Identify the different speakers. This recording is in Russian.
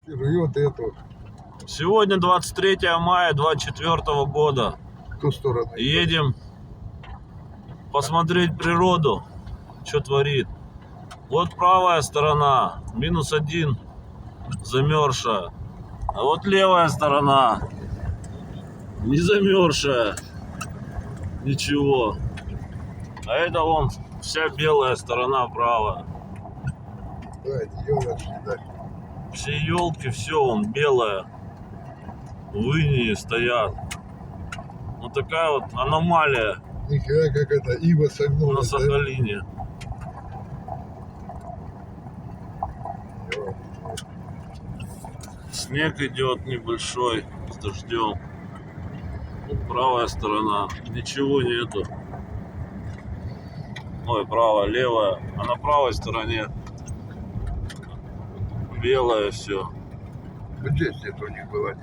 Speaker 1: Живет эту,
Speaker 2: Сегодня 23 мая 24 года.
Speaker 1: в ту сторону.
Speaker 2: Едем посмотреть природу, что творит. Вот правая сторона, -1, замерзшая. А вот левая сторона, не замерзшая. Ничего. А это вон вся белая сторона правая.
Speaker 1: Да, елочки, да.
Speaker 2: Все елки, все вон белое. В инии стоят. Вот такая вот аномалия
Speaker 1: Нихера, как это, ива
Speaker 2: на
Speaker 1: согнулась, да?
Speaker 2: Сахалине. Снег идет небольшой с дождем. Вот правая сторона, ничего нету. Ой, правая, левая. А на правой стороне белое все.
Speaker 1: Вот здесь нет у них было.